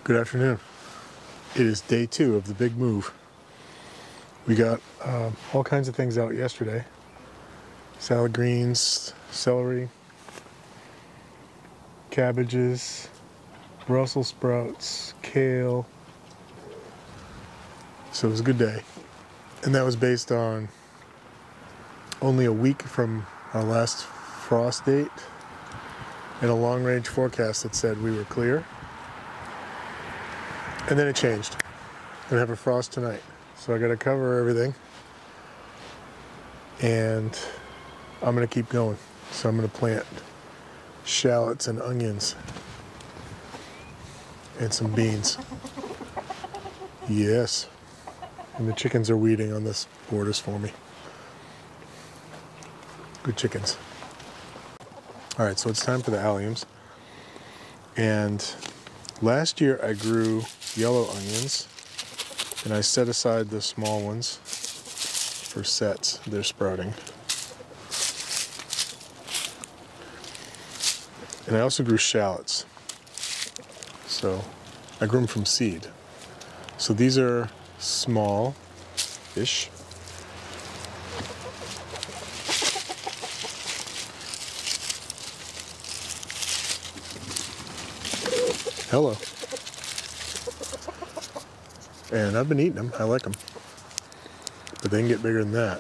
Good afternoon. It is day 2 of the big move. We got all kinds of things out yesterday. Salad greens, celery, cabbages, Brussels sprouts, kale. So it was a good day. And that was based on only a week from our last frost date and a long-range forecast that said we were clear. And then it changed. We're gonna have a frost tonight. So I gotta cover everything. And I'm gonna keep going. So I'm gonna plant shallots and onions and some beans. Yes. And the chickens are weeding on this borders for me. Good chickens. All right, so it's time for the alliums. And last year I grew yellow onions, and I set aside the small ones for sets. They're sprouting. And I also grew shallots. So I grew them from seed. So these are small-ish. Hello. And I've been eating them. I like them. But they can get bigger than that.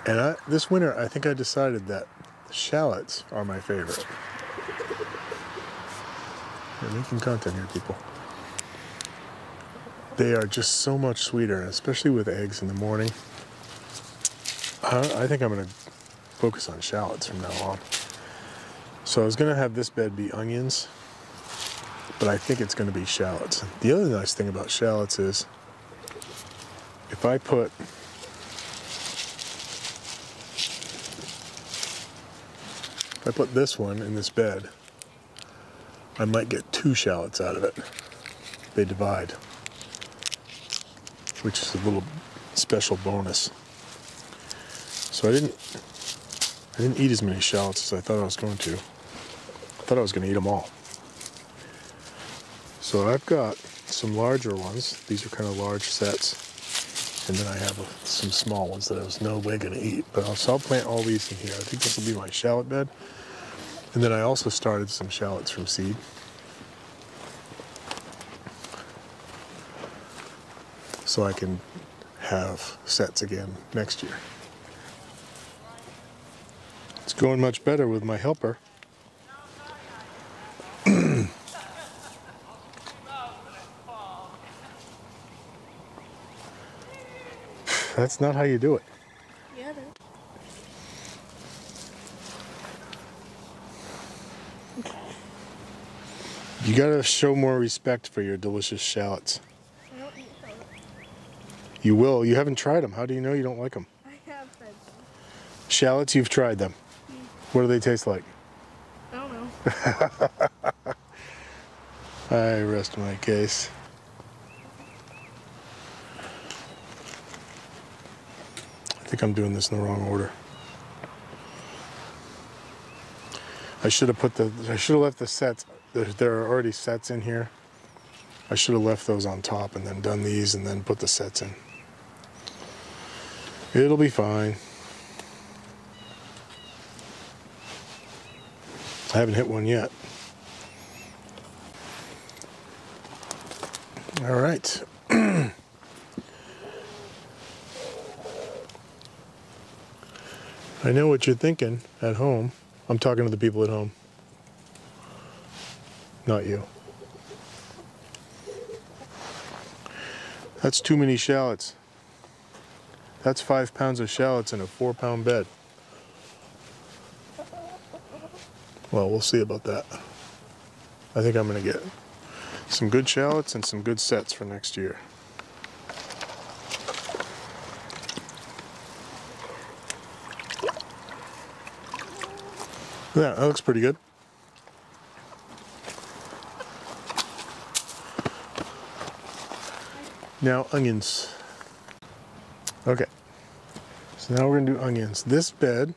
And this winter, I think I decided that shallots are my favorite. We're making content here, people. They are just so much sweeter, especially with eggs in the morning. I think I'm going to focus on shallots from now on. So I was going to have this bed be onions, but I think it's going to be shallots. The other nice thing about shallots is if I put this one in this bed, I might get 2 shallots out of it. They divide, which is a little special bonus. So I didn't eat as many shallots as I thought I was going to. I thought I was going to eat them all. So I've got some larger ones. These are kind of large sets. And then I have some small ones that I was no way going to eat. But I'll plant all these in here. I think this will be my shallot bed. And then I also started some shallots from seed. So I can have sets again next year. It's going much better with my helper. That's not how you do it. Yeah, You gotta show more respect for your delicious shallots. I don't eat shallots. You will. You haven't tried them. How do you know you don't like them? I have tried them. Shallots, you've tried them. What do they taste like? I don't know. I rest my case. I think I'm doing this in the wrong order. I should have left the sets. There are already sets in here. I should have left those on top and then done these and then put the sets in. It'll be fine. I haven't hit one yet. All right. I know what you're thinking at home. I'm talking to the people at home. Not you. That's too many shallots. That's 5 pounds of shallots in a 4-pound bed. Well, we'll see about that. I think I'm going to get some good shallots and some good sets for next year. Yeah, that looks pretty good. Now onions. Okay, so now we're gonna do onions. This bed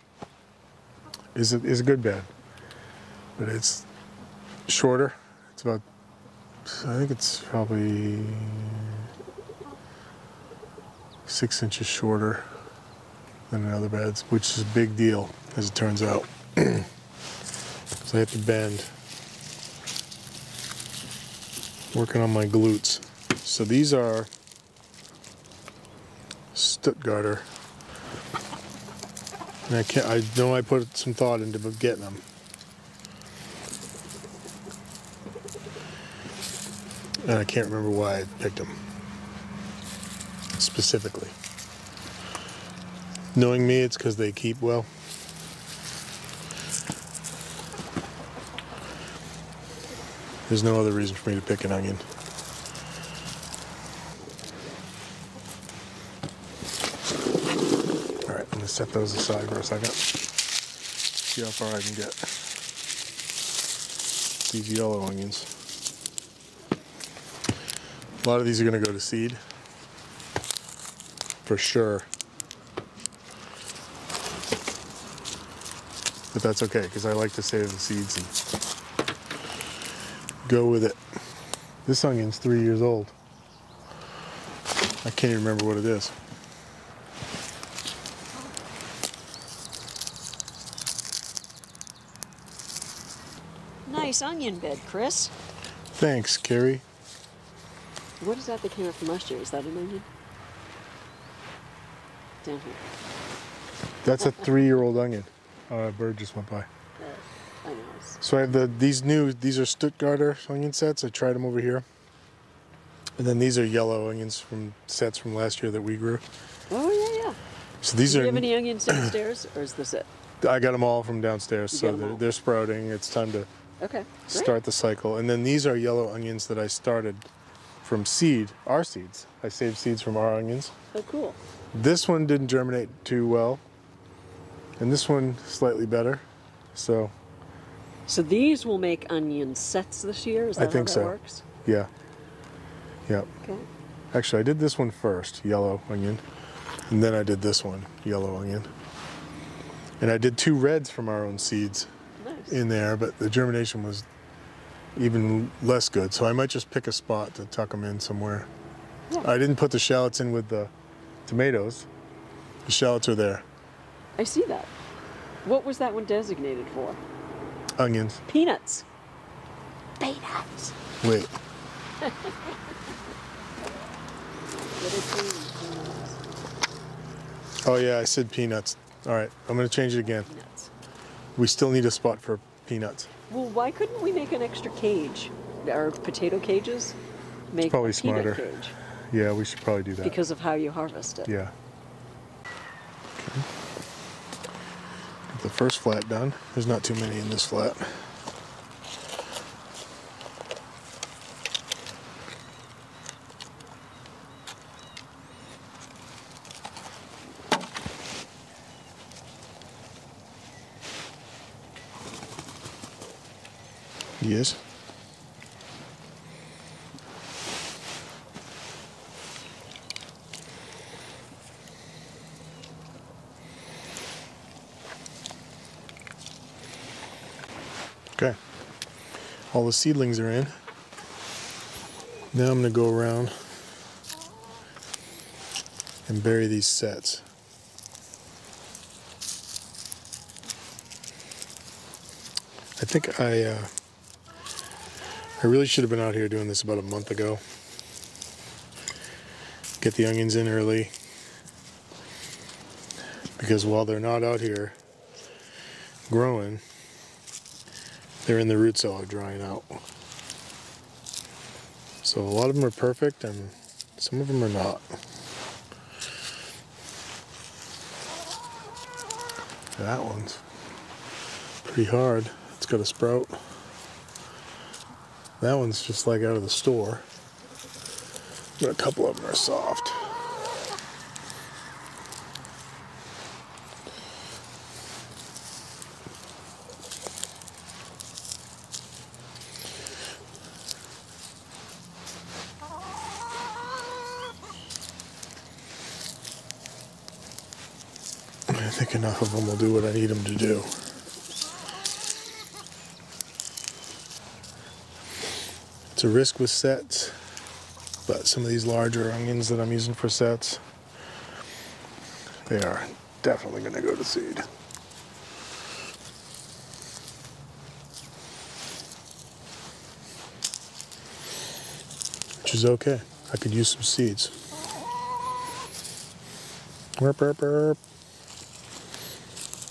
is a good bed, but it's shorter. It's about I think it's probably 6 inches shorter than in other beds, which is a big deal, as it turns out. So I have to bend. Working on my glutes. So these are Stuttgarter. And I know I put some thought into getting them. And I can't remember why I picked them specifically. Knowing me, it's because they keep well. There's no other reason for me to pick an onion. All right, I'm gonna set those aside for a second. See how far I can get. These yellow onions. A lot of these are gonna go to seed, for sure. But that's okay, because I like to save the seeds and go with it. This onion's 3 years old. I can't even remember what it is. Nice onion bed, Chris. Thanks, Carrie. What is that came up from last year? Is that an onion? Down here. That's a 3-year-old onion. A bird just went by. I know. So I have these are Stuttgarter onion sets. I tried them over here. And then these are yellow onions from sets from last year that we grew. Oh, yeah, yeah. So these Do are. you have any onions downstairs, or is this it? I got them all from downstairs, You so got 'em all. they're sprouting. It's time to Okay. Great. start the cycle. And then these are yellow onions that I started from seed, our seeds. I saved seeds from our onions. Oh, cool. This one didn't germinate too well, and this one slightly better. So these will make onion sets this year? Is that I think how so. that works? yeah. Okay. Actually, I did this one first, yellow onion, and then I did this one, yellow onion. And I did 2 reds from our own seeds Nice. in there, but the germination was even less good. So I might just pick a spot to tuck them in somewhere. Yeah. I didn't put the shallots in with the tomatoes. The shallots are there. I see that. What was that one designated for? Onions. Peanuts. Peanuts. Wait. Oh yeah, I said peanuts. All right, I'm gonna change it again. Peanuts. We still need a spot for peanuts. Well, why couldn't we make an extra cage? Our potato cages? Make Probably a peanut smarter. cage Yeah, we should probably do that. because of how you harvest it. Yeah. Okay. Get the first flat done. There's not too many in this flat. Yes. Okay. All the seedlings are in. Now I'm going to go around and bury these sets. I think I really should have been out here doing this about a month ago. Get the onions in early, because while they're not out here growing, they're in the root cellar drying out. So a lot of them are perfect and some of them are not. That one's pretty hard. It's got a sprout. That one's just like out of the store. But a couple of them are soft. I think enough of them will do what I need them to do. It's It's a risk with sets, but some of these larger onions that I'm using for sets, they are definitely going to go to seed. Which is okay. I could use some seeds. Burp, burp, burp.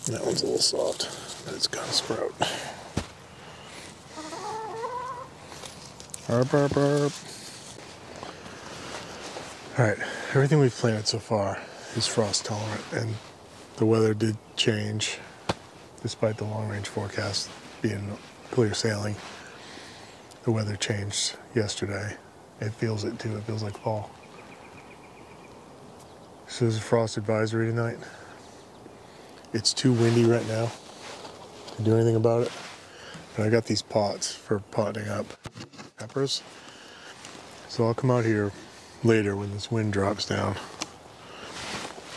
That one's a little soft, but it's got a sprout. Burp, burp, burp. Alright, everything we've planted so far is frost tolerant, and the weather did change despite the long range forecast being clear sailing. The weather changed yesterday. It feels it too, it feels like fall. So there's a frost advisory tonight. It's too windy right now to do anything about it. But I got these pots for potting up peppers. So I'll come out here later when this wind drops down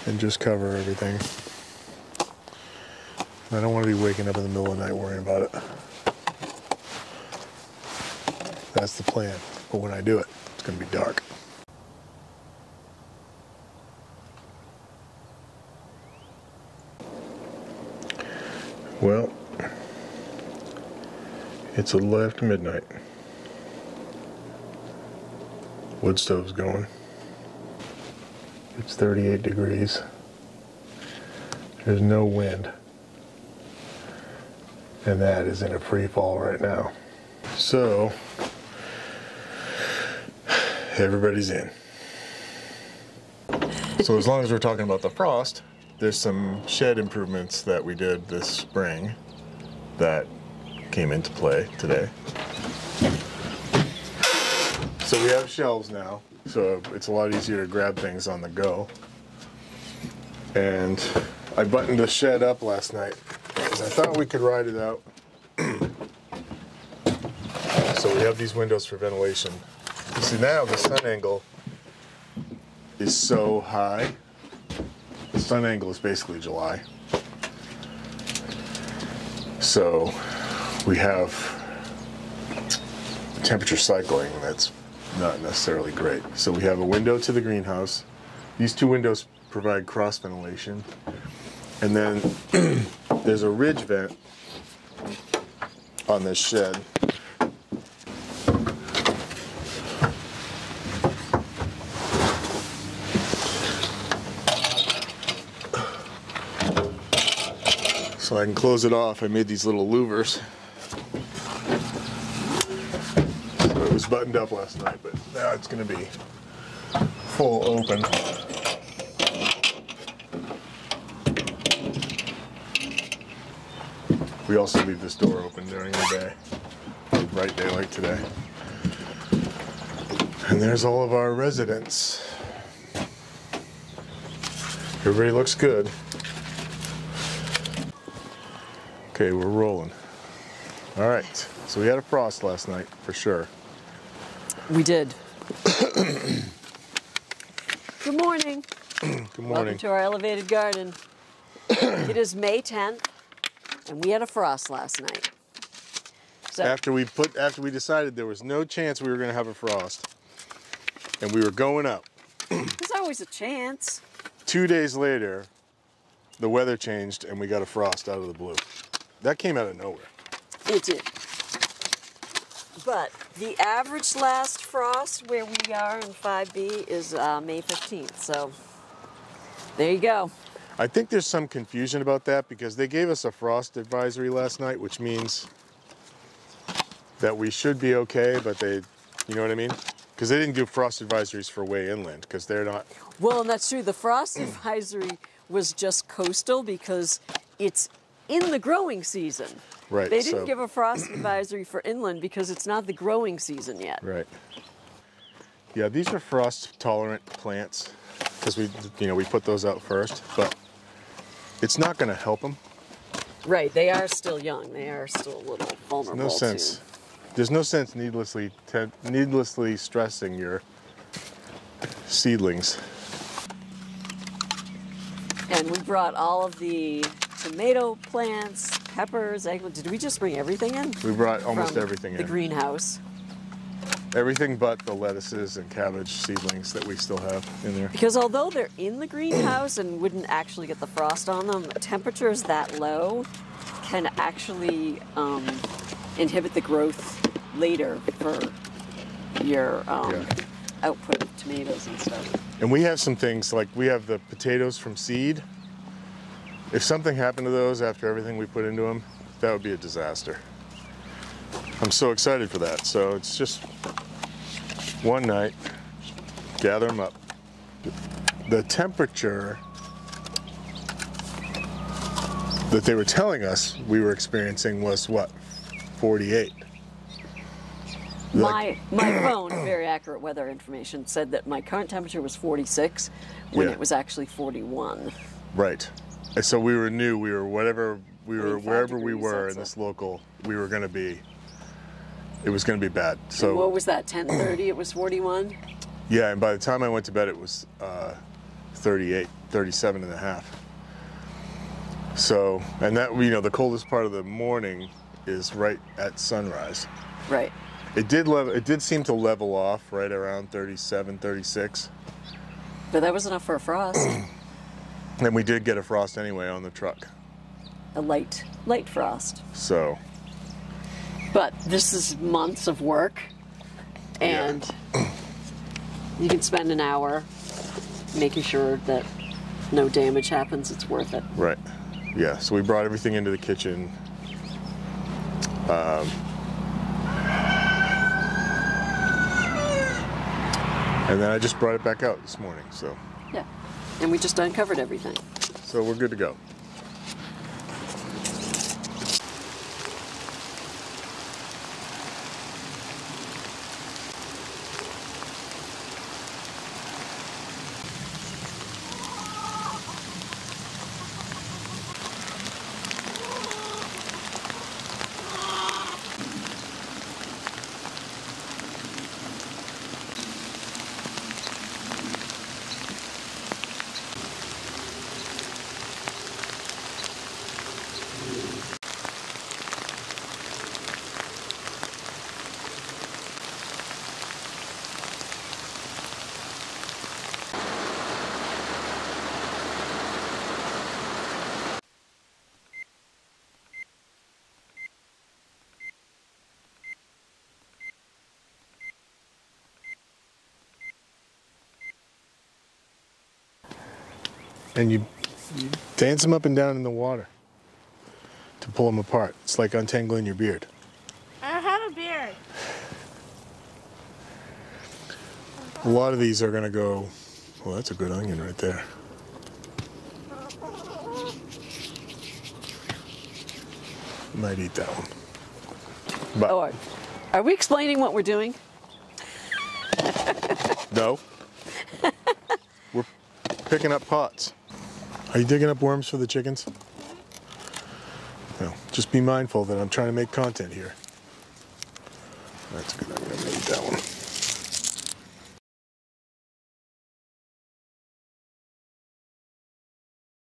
and just cover everything. I don't want to be waking up in the middle of the night worrying about it. That's the plan. But when I do it, it's going to be dark. Well, it's a little after midnight. Wood stove's going. It's 38 degrees. There's no wind. And that is in a free fall right now. So, everybody's in. So as long as we're talking about the frost, there's some shed improvements that we did this spring that came into play today. So we have shelves now, so it's a lot easier to grab things on the go. And I buttoned the shed up last night because I thought we could ride it out. So we have these windows for ventilation. You see now the sun angle is so high. The sun angle is basically July. So we have temperature cycling that's not necessarily great. So we have a window to the greenhouse. These two windows provide cross ventilation. And then there's a ridge vent on this shed. So I can close it off. I made these little louvers. So it was buttoned up last night, but now it's going to be full open. We also leave this door open during the day, bright day like today. And there's all of our residents. Everybody looks good. Okay, we're rolling. All right, so we had a frost last night, for sure. We did. Good morning. Good morning. Welcome to our elevated garden. It is May 10th, and we had a frost last night. So After we decided there was no chance we were going to have a frost, and we were going up. there's always a chance. 2 days later, the weather changed, and we got a frost out of the blue. That came out of nowhere. It did. But the average last frost where we are in 5B is May 15th. So there you go. I think there's some confusion about that because they gave us a frost advisory last night, which means that we should be okay, but they, you know what I mean? Because they didn't do frost advisories for way inland because they're not. Well, and that's true. The frost advisory was just coastal because it's in the growing season. Right. They didn't give a frost advisory for inland because it's not the growing season yet. Right. Yeah, these are frost tolerant plants because we put those out first, but it's not going to help them. Right. They are still young. They are still a little vulnerable. No sense. There's no sense needlessly stressing your seedlings. And we brought all of the tomato plants, peppers, eggplant. Did we just bring everything in? We brought almost From everything the in. greenhouse. Everything but the lettuces and cabbage seedlings that we still have in there. Because although they're in the greenhouse and wouldn't actually get the frost on them, temperatures that low can actually inhibit the growth later for your output of tomatoes and stuff. And we have some things, like we have the potatoes from seed. If something happened to those after everything we put into them, that would be a disaster. I'm so excited for that. So it's just one night, gather them up. The temperature that they were telling us we were experiencing was what, 48? My phone, very accurate weather information, said that my current temperature was 46 when it was actually 41. Right. And so we knew we were wherever we were in this local, we were going to be. It was going to be bad. So and what was that? 10:30. It was 41. Yeah, and by the time I went to bed, it was 38, 37 and a half. So, and that, you know, the coldest part of the morning is right at sunrise. Right. It did seem to level off right around 37, 36. But that was enough for a frost. And we did get a frost anyway on the truck. A light frost. So. But this is months of work, and you can spend an hour making sure that no damage happens. It's worth it. Right. Yeah, so we brought everything into the kitchen. And then I just brought it back out this morning, so. Yeah, and we just uncovered everything. So we're good to go. And you dance them up and down in the water to pull them apart. It's like untangling your beard. I don't have a beard. A lot of these are going to go, well, that's a good onion right there. Might eat that one. But Oh, are we explaining what we're doing? no. We're picking up pots. Are you digging up worms for the chickens? No. Just be mindful that I'm trying to make content here. That's a good. I'm going to eat that one.